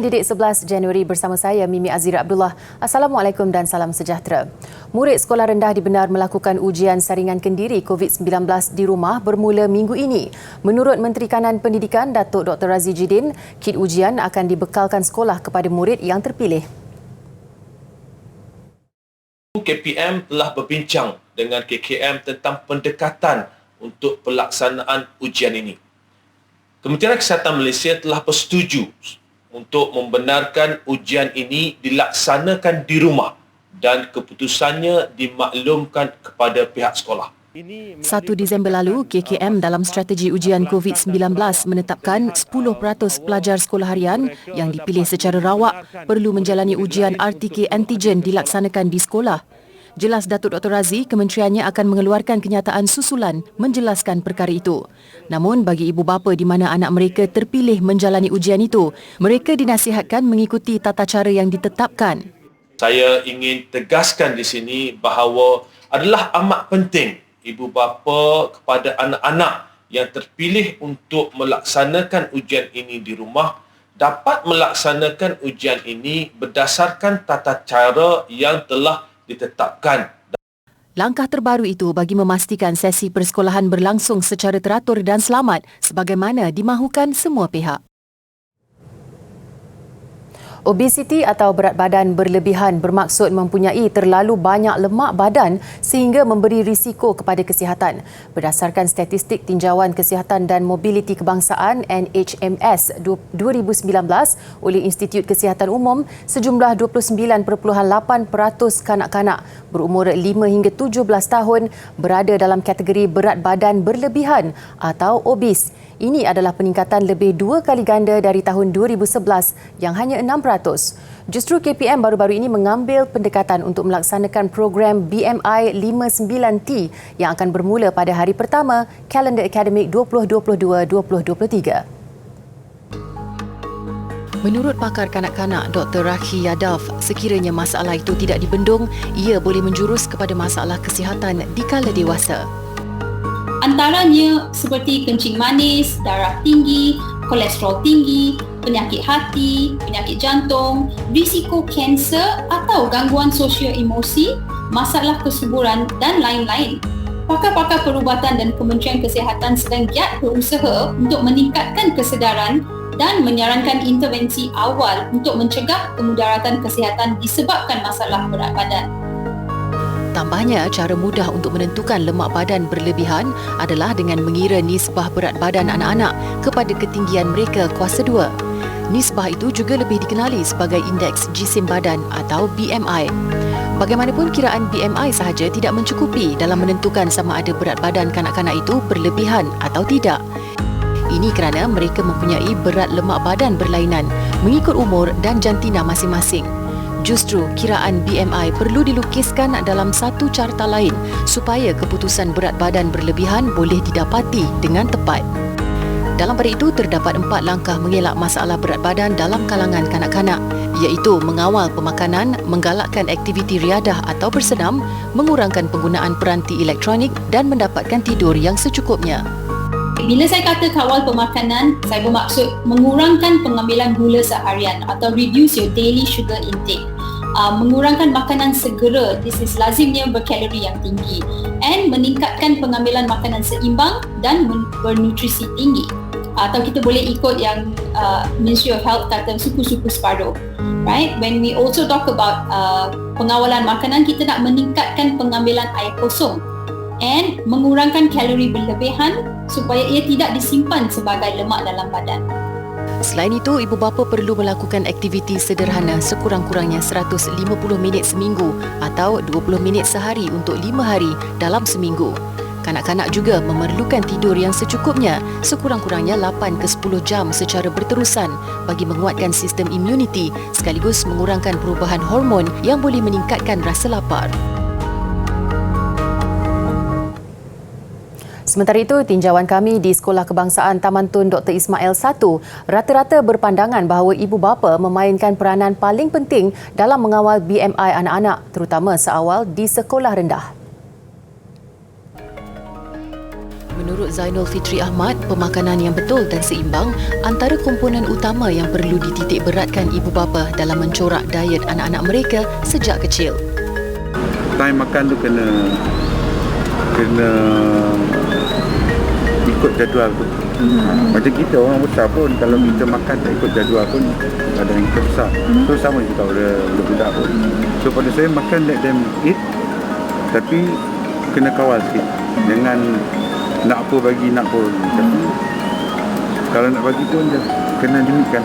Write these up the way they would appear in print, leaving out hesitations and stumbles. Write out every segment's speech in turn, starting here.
Mesin Didik 11 Januari bersama saya Mimi Azira Abdullah. Assalamualaikum dan salam sejahtera. Murid sekolah rendah dibenar melakukan ujian saringan kendiri COVID-19 di rumah bermula minggu ini. Menurut Menteri Kanan Pendidikan Datuk Dr. Razzie Jidin, kit ujian akan dibekalkan sekolah kepada murid yang terpilih. KPM telah berbincang dengan KKM tentang pendekatan untuk pelaksanaan ujian ini. Kementerian Kesihatan Malaysia telah bersetuju untuk membenarkan ujian ini dilaksanakan di rumah dan keputusannya dimaklumkan kepada pihak sekolah. 1 Disember lalu, KKM dalam strategi ujian COVID-19 menetapkan 10% pelajar sekolah harian yang dipilih secara rawak perlu menjalani ujian RTK antigen dilaksanakan di sekolah. Jelas Datuk Dr. Razzie, kementeriannya akan mengeluarkan kenyataan susulan menjelaskan perkara itu. Namun bagi ibu bapa di mana anak mereka terpilih menjalani ujian itu, mereka dinasihatkan mengikuti tata cara yang ditetapkan. Saya ingin tegaskan di sini bahawa adalah amat penting ibu bapa kepada anak-anak yang terpilih untuk melaksanakan ujian ini di rumah dapat melaksanakan ujian ini berdasarkan tata cara yang telah ditetapkan. Langkah terbaru itu bagi memastikan sesi persekolahan berlangsung secara teratur dan selamat sebagaimana dimahukan semua pihak. Obesiti atau berat badan berlebihan bermaksud mempunyai terlalu banyak lemak badan sehingga memberi risiko kepada kesihatan. Berdasarkan statistik Tinjauan Kesihatan dan Mobiliti Kebangsaan NHMS 2019 oleh Institut Kesihatan Umum, sejumlah 29.8% kanak-kanak berumur 5 hingga 17 tahun berada dalam kategori berat badan berlebihan atau obes. Ini adalah peningkatan lebih 2 kali ganda dari tahun 2011 yang hanya 6%. Justru KPM baru-baru ini mengambil pendekatan untuk melaksanakan program BMI 59T yang akan bermula pada hari pertama kalender akademik 2022-2023. Menurut pakar kanak-kanak Dr. Rakhi Yadav, sekiranya masalah itu tidak dibendung, ia boleh menjurus kepada masalah kesihatan di kala dewasa. Antaranya seperti kencing manis, darah tinggi, kolesterol tinggi, penyakit hati, penyakit jantung, risiko kanser atau gangguan sosio-emosi, masalah kesuburan dan lain-lain. Pakar-pakar perubatan dan Kementerian Kesihatan sedang giat berusaha untuk meningkatkan kesedaran dan menyarankan intervensi awal untuk mencegah kemudaratan kesihatan disebabkan masalah berat badan. Tambahnya, cara mudah untuk menentukan lemak badan berlebihan adalah dengan mengira nisbah berat badan anak-anak kepada ketinggian mereka kuasa 2. Nisbah itu juga lebih dikenali sebagai Indeks Jisim Badan atau BMI. Bagaimanapun, kiraan BMI sahaja tidak mencukupi dalam menentukan sama ada berat badan kanak-kanak itu berlebihan atau tidak. Ini kerana mereka mempunyai berat lemak badan berlainan mengikut umur dan jantina masing-masing. Justru, kiraan BMI perlu dilukiskan dalam satu carta lain supaya keputusan berat badan berlebihan boleh didapati dengan tepat. Dalam pada itu, terdapat 4 langkah mengelak masalah berat badan dalam kalangan kanak-kanak, iaitu mengawal pemakanan, menggalakkan aktiviti riadah atau bersenam, mengurangkan penggunaan peranti elektronik dan mendapatkan tidur yang secukupnya. Bila saya kata kawal pemakanan, saya bermaksud mengurangkan pengambilan gula seharian atau reduce your daily sugar intake. Mengurangkan makanan segera, this is lazimnya berkalori yang tinggi, and meningkatkan pengambilan makanan seimbang dan bernutrisi tinggi. Atau kita boleh ikut yang Ministry of Health kata suku-suku separuh. Right? When we also talk about pengawalan makanan, kita nak meningkatkan pengambilan air kosong and mengurangkan kalori berlebihan supaya ia tidak disimpan sebagai lemak dalam badan. Selain itu, ibu bapa perlu melakukan aktiviti sederhana sekurang-kurangnya 150 minit seminggu atau 20 minit sehari untuk 5 hari dalam seminggu. Kanak-kanak juga memerlukan tidur yang secukupnya, sekurang-kurangnya 8 ke 10 jam secara berterusan bagi menguatkan sistem imuniti sekaligus mengurangkan perubahan hormon yang boleh meningkatkan rasa lapar. Sementara itu, tinjauan kami di Sekolah Kebangsaan Taman Tun Dr. Ismail 1 rata-rata berpandangan bahawa ibu bapa memainkan peranan paling penting dalam mengawal BMI anak-anak, terutama seawal di sekolah rendah. Menurut Zainul Fitri Ahmad, pemakanan yang betul dan seimbang antara komponen utama yang perlu dititik beratkan ibu bapa dalam mencorak diet anak-anak mereka sejak kecil. Time makan tu kena ikut jadual tu. Macam kita orang besar pun, kalau kita makan tak ikut jadual pun badan kita besar. So sama juga budak-budak pun. So pada saya makan let them eat, tapi kena kawal sikit. Jangan nak apa bagi. Tapi kalau nak bagi pun kena limitkan.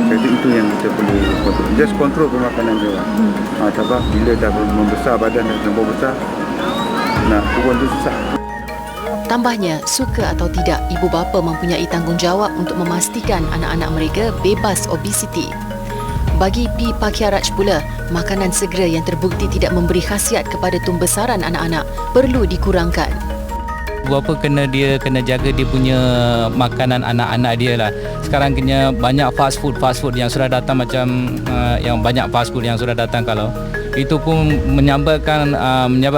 Jadi itu yang kita perlu kontrol. Just kontrol pemakanan dia. Sebab bila dah membesar, badan dah terlalu besar, nak turun tu susah. Tambahnya, suka atau tidak, ibu bapa mempunyai tanggungjawab untuk memastikan anak-anak mereka bebas obesiti. Bagi P. Pakiaraj pula, makanan segera yang terbukti tidak memberi khasiat kepada tumbesaran anak-anak perlu dikurangkan. Bapa kena jaga dia punya makanan anak-anak dia lah. Sekarang kena banyak fast food yang sudah datang, macam yang banyak fast food yang sudah datang, kalau itu pun menyebabkan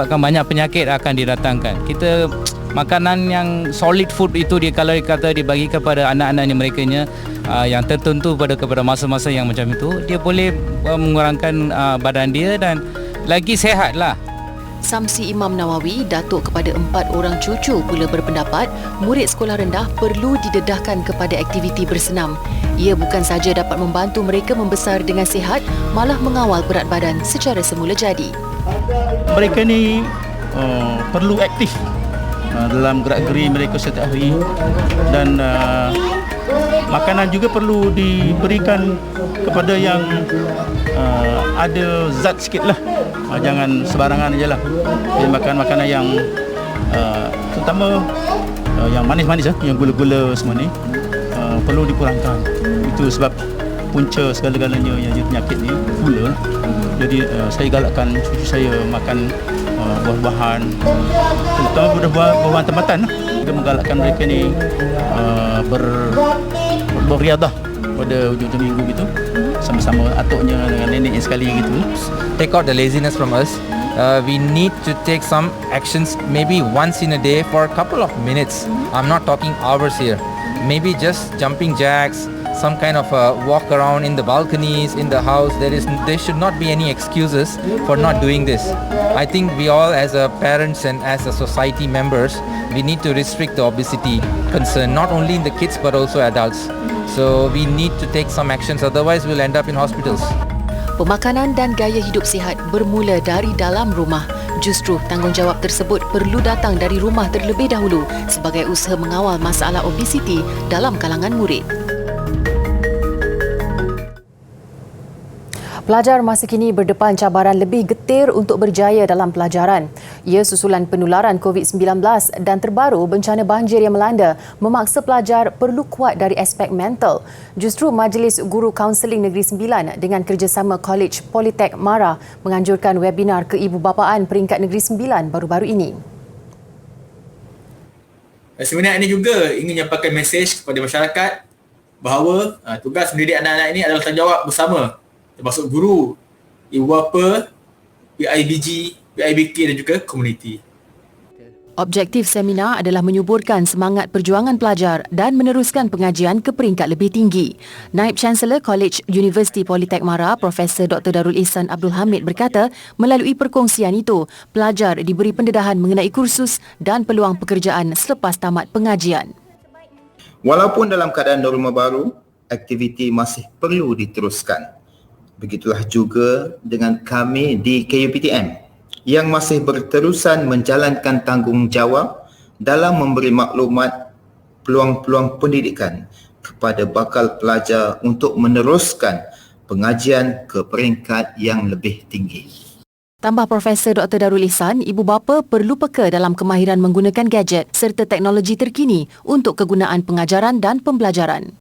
banyak penyakit akan didatangkan. Kita makanan yang solid food itu kalau dikata dibagi kepada anak-anak mereka yang tertentu kepada masa-masa yang macam itu, dia boleh mengurangkan badan dia dan lagi sehat lah. Samsi Imam Nawawi, datuk kepada 4 orang cucu, pula berpendapat murid sekolah rendah perlu didedahkan kepada aktiviti bersenam. Ia bukan sahaja dapat membantu mereka membesar dengan sihat, malah mengawal berat badan secara semula jadi. Mereka ni perlu aktif dalam gerak-geri mereka setiap hari, dan makanan juga perlu diberikan kepada yang ada zat sikit lah. Jangan sebarangan je lah. Jadi makan makanan yang terutama yang manis-manis, yang gula-gula semua ni perlu dikurangkan. Itu sebab punca segala-galanya yang jadi penyakit ni gula lah. Jadi saya galakkan cucu saya makan buah-buahan, terutama buah-buahan tempatan lah. Kita menggalakkan mereka ni berriadah pada hujung-hujung minggu gitu, sama-sama atuknya dengan neneknya sekali gitu. Take out the laziness from us. We need to take some actions, maybe once in a day for a couple of minutes. I'm not talking hours here. Maybe just jumping jacks, some kind of a walk around in the balconies, in the house. There should not be any excuses for not doing this. I think we all, as a parents and as a society members, we need to restrict the obesity concern, not only in the kids but also adults. So we need to take some actions, otherwise we'll end up in hospitals. Pemakanan dan gaya hidup sihat bermula dari dalam rumah. Justru tanggungjawab tersebut perlu datang dari rumah terlebih dahulu sebagai usaha mengawal masalah obesiti dalam kalangan murid. Pelajar masa kini berdepan cabaran lebih getir untuk berjaya dalam pelajaran. Ia susulan penularan COVID-19 dan terbaru bencana banjir yang melanda memaksa pelajar perlu kuat dari aspek mental. Justru Majlis Guru Kaunseling Negeri Sembilan dengan kerjasama College Politek Mara menganjurkan webinar keibubapaan peringkat Negeri Sembilan baru-baru ini. Sebenarnya ini juga ingin menyampaikan mesej kepada masyarakat bahawa tugas mendidik anak-anak ini adalah tanggungjawab bersama, termasuk guru, ibu bapa, PIBG, PIBK dan juga komuniti. Objektif seminar adalah menyuburkan semangat perjuangan pelajar dan meneruskan pengajian ke peringkat lebih tinggi. Naib Chancellor College Universiti Politek Mara, Profesor Dr. Darul Ihsan Abdul Hamid berkata, melalui perkongsian itu, pelajar diberi pendedahan mengenai kursus dan peluang pekerjaan selepas tamat pengajian. Walaupun dalam keadaan norma baru, aktiviti masih perlu diteruskan. Begitulah juga dengan kami di KUPTM yang masih berterusan menjalankan tanggungjawab dalam memberi maklumat peluang-peluang pendidikan kepada bakal pelajar untuk meneruskan pengajian ke peringkat yang lebih tinggi. Tambah Profesor Dr. Darul Ihsan, ibu bapa perlu peka dalam kemahiran menggunakan gadget serta teknologi terkini untuk kegunaan pengajaran dan pembelajaran.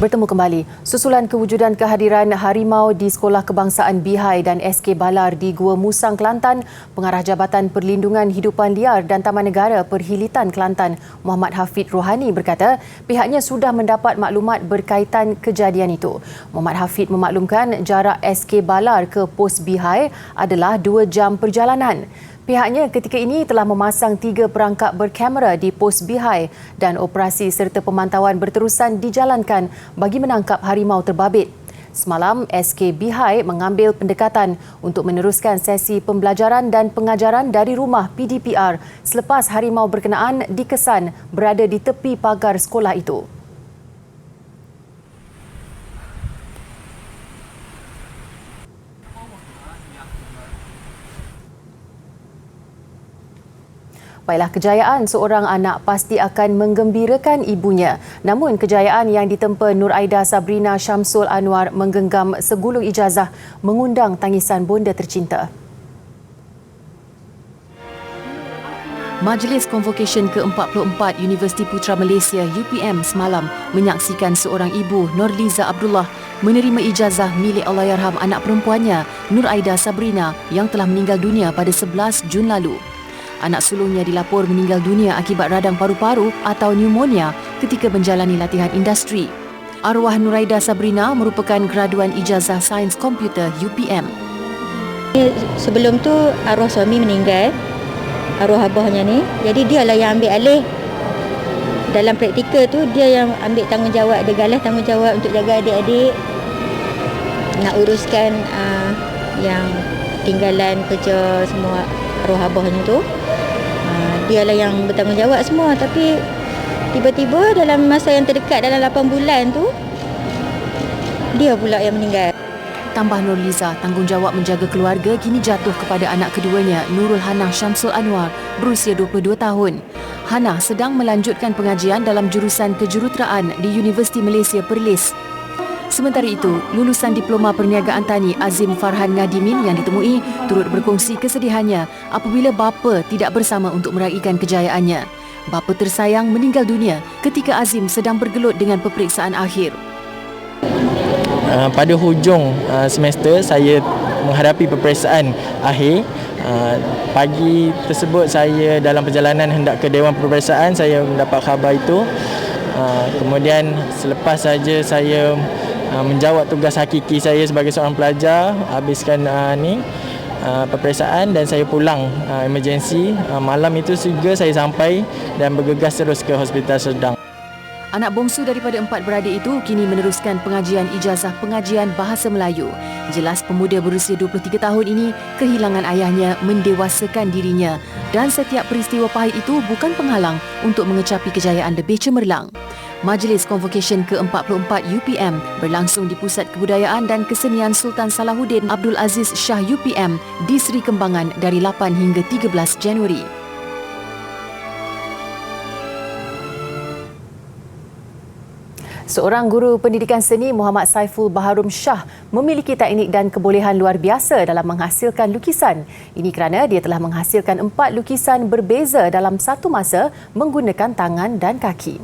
Bertemu kembali. Susulan kewujudan kehadiran harimau di Sekolah Kebangsaan Bihai dan SK Balar di Gua Musang, Kelantan, Pengarah Jabatan Perlindungan Hidupan Liar dan Taman Negara Perhilitan Kelantan, Muhammad Hafid Rohani berkata pihaknya sudah mendapat maklumat berkaitan kejadian itu. Muhammad Hafid memaklumkan jarak SK Balar ke Pos Bihai adalah 2 jam perjalanan. Pihaknya ketika ini telah memasang 3 perangkap berkamera di Pos Bihai dan operasi serta pemantauan berterusan dijalankan bagi menangkap harimau terbabit. Semalam, SK Bihai mengambil pendekatan untuk meneruskan sesi pembelajaran dan pengajaran dari rumah PDPR selepas harimau berkenaan dikesan berada di tepi pagar sekolah itu. Baiklah, kejayaan seorang anak pasti akan menggembirakan ibunya. Namun kejayaan yang ditempa Nur Aida Sabrina Syamsul Anwar menggenggam segulung ijazah mengundang tangisan bonda tercinta. Majlis Convocation ke-44 Universiti Putra Malaysia UPM semalam menyaksikan seorang ibu, Norliza Abdullah, menerima ijazah milik Allahyarham anak perempuannya, Nur Aida Sabrina, yang telah meninggal dunia pada 11 Jun lalu. Anak sulungnya dilapor meninggal dunia akibat radang paru-paru atau pneumonia ketika menjalani latihan industri. Arwah Nur Aida Sabrina merupakan graduan ijazah Sains Komputer UPM. Sebelum tu arwah suami meninggal, arwah abahnya ni. Jadi dialah yang ambil alih. Dalam praktikal tu dia yang ambil tanggungjawab, dia galah tanggungjawab untuk jaga adik-adik, nak uruskan yang tinggalan kerja semua arwah abahnya tu. Dialah yang bertanggungjawab semua, tapi tiba-tiba dalam masa yang terdekat dalam 8 bulan tu dia pula yang meninggal. Tambah Norliza, tanggungjawab menjaga keluarga kini jatuh kepada anak keduanya, Nurul Hannah Syamsul Anwar, berusia 22 tahun. Hannah sedang melanjutkan pengajian dalam jurusan kejuruteraan di Universiti Malaysia Perlis. Sementara itu, lulusan Diploma Perniagaan Tani Azim Farhan Ngadimin yang ditemui turut berkongsi kesedihannya apabila bapa tidak bersama untuk meraihkan kejayaannya. Bapa tersayang meninggal dunia ketika Azim sedang bergelut dengan peperiksaan akhir. Pada hujung semester saya menghadapi peperiksaan akhir. Pagi tersebut saya dalam perjalanan hendak ke Dewan Peperiksaan, saya mendapat khabar itu. Kemudian selepas saja saya menjawab tugas hakiki saya sebagai seorang pelajar, habiskan peperiksaan dan saya pulang emergency. Malam itu juga saya sampai dan bergegas terus ke Hospital Serdang. Anak bongsu daripada 4 beradik itu kini meneruskan pengajian ijazah pengajian Bahasa Melayu. Jelas pemuda berusia 23 tahun ini kehilangan ayahnya mendewasakan dirinya dan setiap peristiwa pahit itu bukan penghalang untuk mengecapi kejayaan lebih cemerlang. Majlis Convocation ke-44 UPM berlangsung di Pusat Kebudayaan dan Kesenian Sultan Salahuddin Abdul Aziz Shah UPM di Seri Kembangan dari 8 hingga 13 Januari. Seorang guru pendidikan seni, Muhammad Saiful Baharum Shah, memiliki teknik dan kebolehan luar biasa dalam menghasilkan lukisan. Ini kerana dia telah menghasilkan 4 lukisan berbeza dalam satu masa menggunakan tangan dan kaki.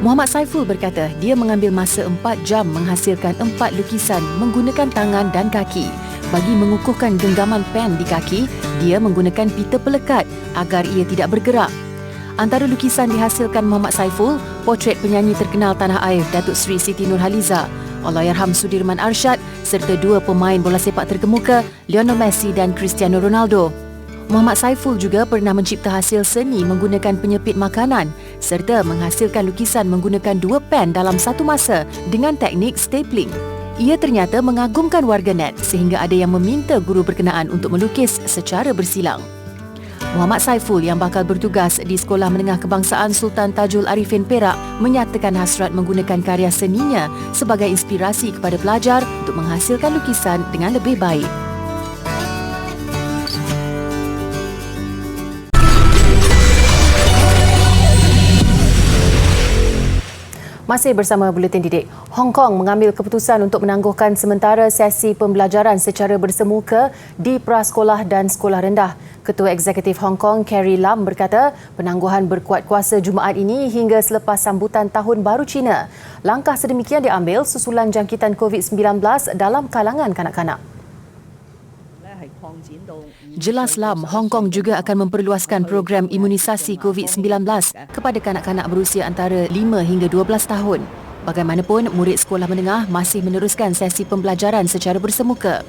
Muhammad Saiful berkata dia mengambil masa 4 jam menghasilkan 4 lukisan menggunakan tangan dan kaki. Bagi mengukuhkan genggaman pen di kaki, dia menggunakan pita pelekat agar ia tidak bergerak. Antara lukisan dihasilkan Muhammad Saiful, potret penyanyi terkenal tanah air Datuk Seri Siti Nurhaliza, Allahyarham Sudirman Arsyad serta 2 pemain bola sepak terkemuka, Lionel Messi dan Cristiano Ronaldo. Muhammad Saiful juga pernah mencipta hasil seni menggunakan penyepit makanan serta menghasilkan lukisan menggunakan 2 pen dalam satu masa dengan teknik stapling. Ia ternyata mengagumkan warganet sehingga ada yang meminta guru berkenaan untuk melukis secara bersilang. Muhammad Saiful yang bakal bertugas di Sekolah Menengah Kebangsaan Sultan Tajul Arifin Perak menyatakan hasrat menggunakan karya seninya sebagai inspirasi kepada pelajar untuk menghasilkan lukisan dengan lebih baik. Masih bersama Buletin Didik. Hong Kong mengambil keputusan untuk menangguhkan sementara sesi pembelajaran secara bersemuka di prasekolah dan sekolah rendah. Ketua Eksekutif Hong Kong, Carrie Lam berkata, penangguhan berkuat kuasa Jumaat ini hingga selepas sambutan Tahun Baru Cina. Langkah sedemikian diambil susulan jangkitan COVID-19 dalam kalangan kanak-kanak. Jelas Lam, Hong Kong juga akan memperluaskan program imunisasi COVID-19 kepada kanak-kanak berusia antara 5 hingga 12 tahun. Bagaimanapun, murid sekolah menengah masih meneruskan sesi pembelajaran secara bersemuka.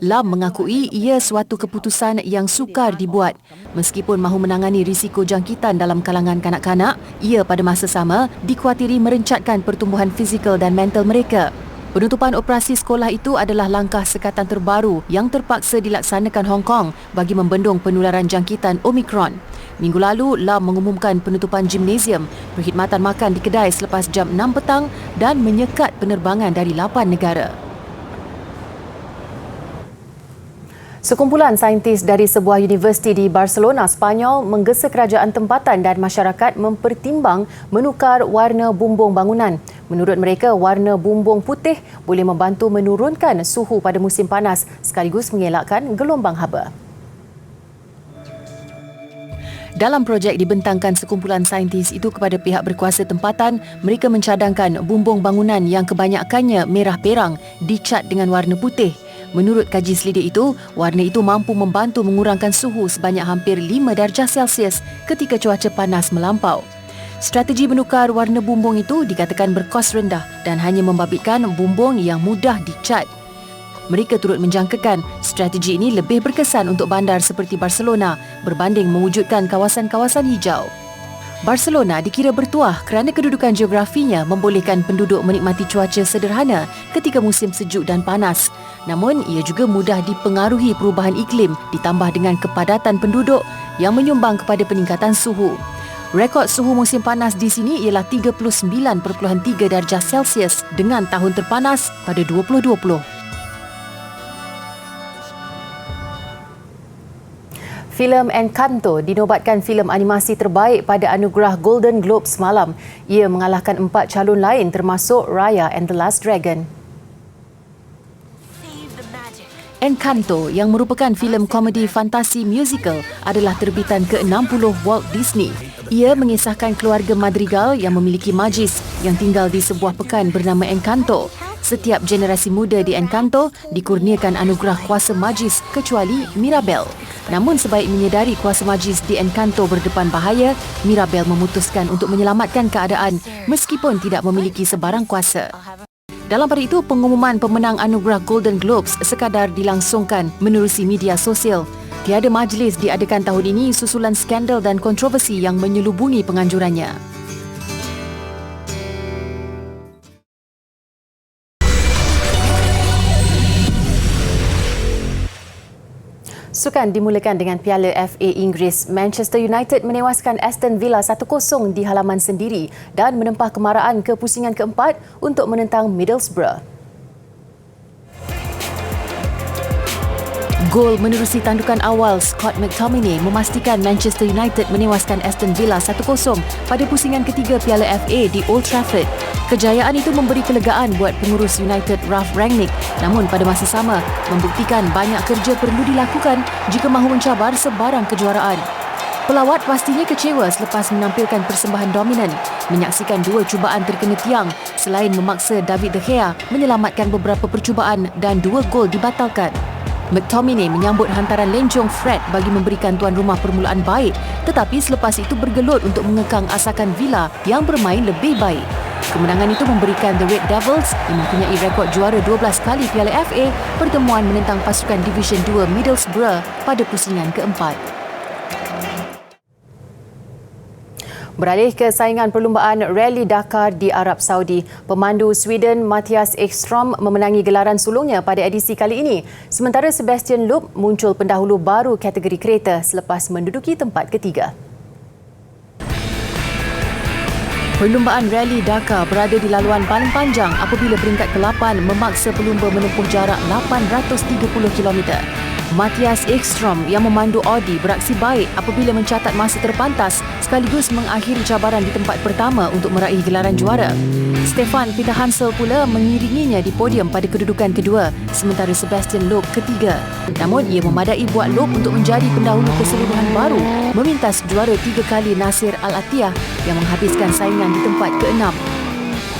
Lam mengakui ia suatu keputusan yang sukar dibuat. Meskipun mahu menangani risiko jangkitan dalam kalangan kanak-kanak, ia pada masa sama dikhawatiri merencatkan pertumbuhan fizikal dan mental mereka. Penutupan operasi sekolah itu adalah langkah sekatan terbaru yang terpaksa dilaksanakan Hong Kong bagi membendung penularan jangkitan Omicron. Minggu lalu, Lam mengumumkan penutupan gimnasium, perkhidmatan makan di kedai selepas jam 6 petang dan menyekat penerbangan dari 8 negara. Sekumpulan saintis dari sebuah universiti di Barcelona, Spanyol menggesa kerajaan tempatan dan masyarakat mempertimbang menukar warna bumbung bangunan. Menurut mereka, warna bumbung putih boleh membantu menurunkan suhu pada musim panas sekaligus mengelakkan gelombang haba. Dalam projek dibentangkan sekumpulan saintis itu kepada pihak berkuasa tempatan, mereka mencadangkan bumbung bangunan yang kebanyakannya merah perang dicat dengan warna putih. Menurut kaji selidik itu, warna itu mampu membantu mengurangkan suhu sebanyak hampir 5 darjah Celsius ketika cuaca panas melampau. Strategi menukar warna bumbung itu dikatakan berkos rendah dan hanya membabitkan bumbung yang mudah dicat. Mereka turut menjangkakan strategi ini lebih berkesan untuk bandar seperti Barcelona berbanding mewujudkan kawasan-kawasan hijau. Barcelona dikira bertuah kerana kedudukan geografinya membolehkan penduduk menikmati cuaca sederhana ketika musim sejuk dan panas. Namun, ia juga mudah dipengaruhi perubahan iklim ditambah dengan kepadatan penduduk yang menyumbang kepada peningkatan suhu. Rekod suhu musim panas di sini ialah 39.3 darjah Celsius dengan tahun terpanas pada 2020. Filem Encanto dinobatkan filem animasi terbaik pada anugerah Golden Globe semalam. Ia mengalahkan 4 calon lain termasuk Raya and the Last Dragon. Encanto yang merupakan filem komedi fantasi musical adalah terbitan ke-60 Walt Disney. Ia mengisahkan keluarga Madrigal yang memiliki majis yang tinggal di sebuah pekan bernama Encanto. Setiap generasi muda di Encanto dikurniakan anugerah kuasa majis kecuali Mirabel. Namun sebaik menyedari kuasa majis di Encanto berdepan bahaya, Mirabel memutuskan untuk menyelamatkan keadaan meskipun tidak memiliki sebarang kuasa. Dalam pada itu, pengumuman pemenang anugerah Golden Globes sekadar dilangsungkan menerusi media sosial. Tiada majlis diadakan tahun ini susulan skandal dan kontroversi yang menyelubungi penganjurannya. Sukan dimulakan dengan Piala FA Inggeris. Manchester United menewaskan Aston Villa 1-0 di halaman sendiri dan menempah kemaraan ke pusingan keempat untuk menentang Middlesbrough. Gol menerusi tandukan awal Scott McTominay memastikan Manchester United menewaskan Aston Villa 1-0 pada pusingan ketiga Piala FA di Old Trafford. Kejayaan itu memberi kelegaan buat pengurus United Ralf Rangnick, namun pada masa sama membuktikan banyak kerja perlu dilakukan jika mahu mencabar sebarang kejuaraan. Pelawat pastinya kecewa selepas menampilkan persembahan dominan, menyaksikan 2 cubaan terkena tiang selain memaksa David De Gea menyelamatkan beberapa percubaan dan 2 gol dibatalkan. McTominay menyambut hantaran lencong Fred bagi memberikan tuan rumah permulaan baik, tetapi selepas itu bergelut untuk mengekang asakan Villa yang bermain lebih baik. Kemenangan itu memberikan The Red Devils yang mempunyai rekod juara 12 kali Piala FA pertemuan menentang pasukan Division 2 Middlesbrough pada pusingan keempat. Beralih ke saingan perlumbaan Rally Dakar di Arab Saudi, pemandu Sweden Mattias Ekström memenangi gelaran sulungnya pada edisi kali ini, sementara Sebastian Loeb muncul pendahulu baru kategori kereta selepas menduduki tempat ketiga. Perlumbaan Rally Dakar berada di laluan paling panjang apabila peringkat ke-8 memaksa pelumba menempuh jarak 830 km. Matthias Ekström yang memandu Audi beraksi baik apabila mencatat masa terpantas sekaligus mengakhiri cabaran di tempat pertama untuk meraih gelaran juara. Stefan Peter Hansel pula mengiringinya di podium pada kedudukan kedua, sementara Sebastian Loeb ketiga. Namun ia memadai buat Loeb untuk menjadi pendahulu keseluruhan baru, memintas juara 3 kali Nasir Al-Attiyah yang menghabiskan saingan di tempat ke-6.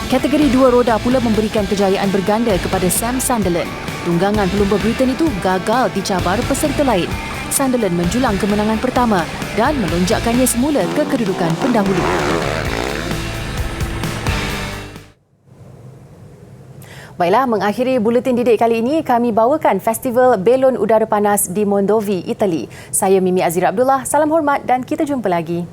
Kategori 2 roda pula memberikan kejayaan berganda kepada Sam Sunderland. Tunggangan pelumba Britain itu gagal dicabar peserta lain. Sunderland menjulang kemenangan pertama dan melonjakkannya semula ke kedudukan pendahulu. Baiklah, mengakhiri buletin didik kali ini, kami bawakan Festival Belon Udara Panas di Mondovi, Itali. Saya Mimi Azira Abdullah, salam hormat dan kita jumpa lagi.